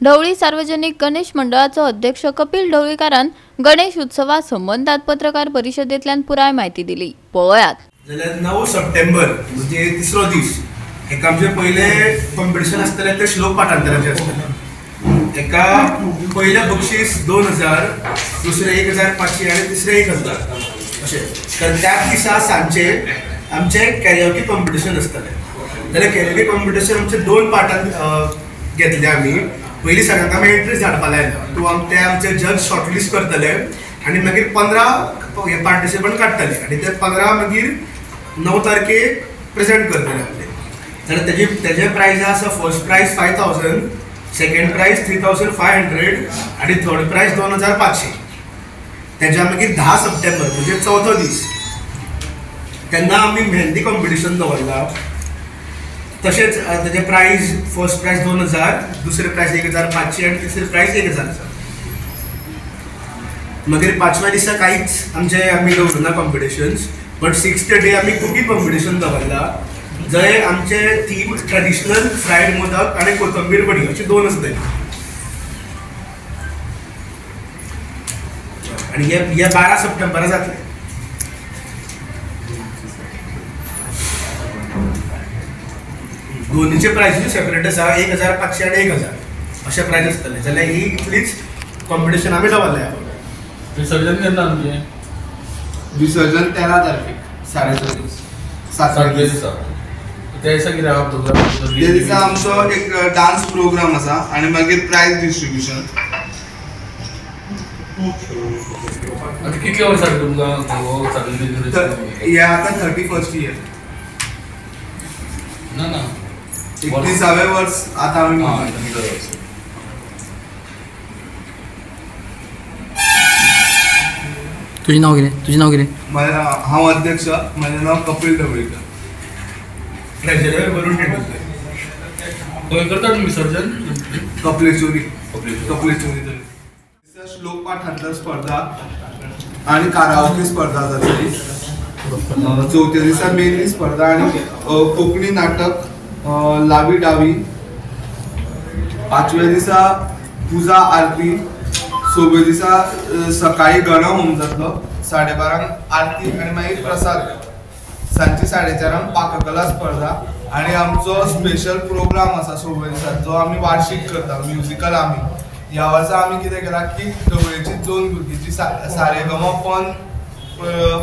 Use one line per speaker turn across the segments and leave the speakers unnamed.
ढवळी सार्वजनिक गणेश मंडळाचो अध्यक्ष कपिल ढवळीकारान गणेश उत्सवा संबंधात पत्रकार परिषदेतल्यान पुराय माहिती दिली। पळयात।
जाल्यार 9 सप्टेंबर म्हणजे तिसरो दीस एका आमचे पहिले कॉम्पिटिशन आसतलें ते श्लोक पाठांतराचे आसतलें। एका पयले बक्षीस 2000, दुसरे 1500 आणि तिसरे 1000 अशें। तर त्या दिसा सांचे आमचे कॅरिओके कॉम्पिटिशन आसतलें। जाल्यार कॅरिओके कॉम्पिटिशन आमचे 2 पार्टांत घेतले आमी। पयली सगळ्यांक आमी एंट्रीज धाडपाक लायला। ते आमचे जज शॉर्टलिस्ट करतले आणि मागीर 15 पार्टिसिपंट काडटले आणि ते 15 मागीर 9 तारखेक प्रेजेंट करतले आपले। जाल्यार तेजे प्राइज आसा फर्स्ट प्राइज 5000, सेकंड प्राइज 3500 आणि थर्ड प्राइज 2500। तेच्या मागीर 10 सप्टेंबर म्हणजे चौथो दीस तेन्ना आमी मेहंदी कॉम्पिटिशन दवरला। तशेंच तेजे प्राइज फर्स्ट प्राइज 2000, दुसरे प्राइज 1500 आणि तिसरे प्राइज 1000 आसा। मागीर 5व्या दिसा कांयच आमचे आमी दवरना कॉम्पिटिशन्स, बट 6th डे आमी कुकिंग कॉम्पिटिशन दवरला। जंय आमचे थीम ट्रेडिशनल फ्रायड मोदक आणि कोथंबीर वडी अशी 2 आसतली। आणि हे 12 सप्टेंबरा जातले। दोन्हीचे प्राइस सेपरेट आसा, 1500 आणि 1000 अशे प्राइस आसतले। जाल्यार ही इतलीच कॉम्पिटिशन आमी दवरल्या।
विसर्जन केन्ना आमचे?
विसर्जन 13 तारखेक 7:30
त्या दिसा कितें आहा प्रोग्राम?
त्या दिसा आमचो एक डान्स प्रोग्राम आसा आणि मागीर प्राइज डिस्ट्रीब्युशन।
आता कितले वर्सां तुमकां
हे आता 31st इयर
ना
31वे वर्स आता आमी
तुझे नाव कितें?
हांव अध्यक्ष, माझे नाव कपिल ढवळीकर।
ट्रेजरर वरून टेंडुलकर।
खंय करता तुमी विसर्जन?
कपलेश्वरी श्लोक पाठांतर स्पर्धा आणि काराओके स्पर्धा जातली। चौथ्या दिसा मेहंदी स्पर्धा आणि कोंकणी नाटक लावी डावी। 5व्या दिसा पुजा आरती। 6व्या दिसा सकाळी गणहोम जातलो, 12:30 आरती आणि मागीर प्रसाद। सांजची 4:30 पाककला स्पर्धा आणि आमचो स्पेशल प्रोग्राम आसा 6व्या दिसा जो आमी वार्षिक करता म्युजिकल। आमी ह्या वर्सा आमी कितें केला की ढवळेची 2 भुरगीं जी सारेगमपन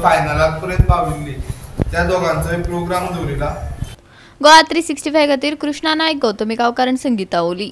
फायनलाक पर्यंत पाविल्ली त्या दोगांचो प्रोग्राम दवरिला।
गोवा 365 खातीर कृष्णा नायक, गौतमी गांवकार, संगीता ओली।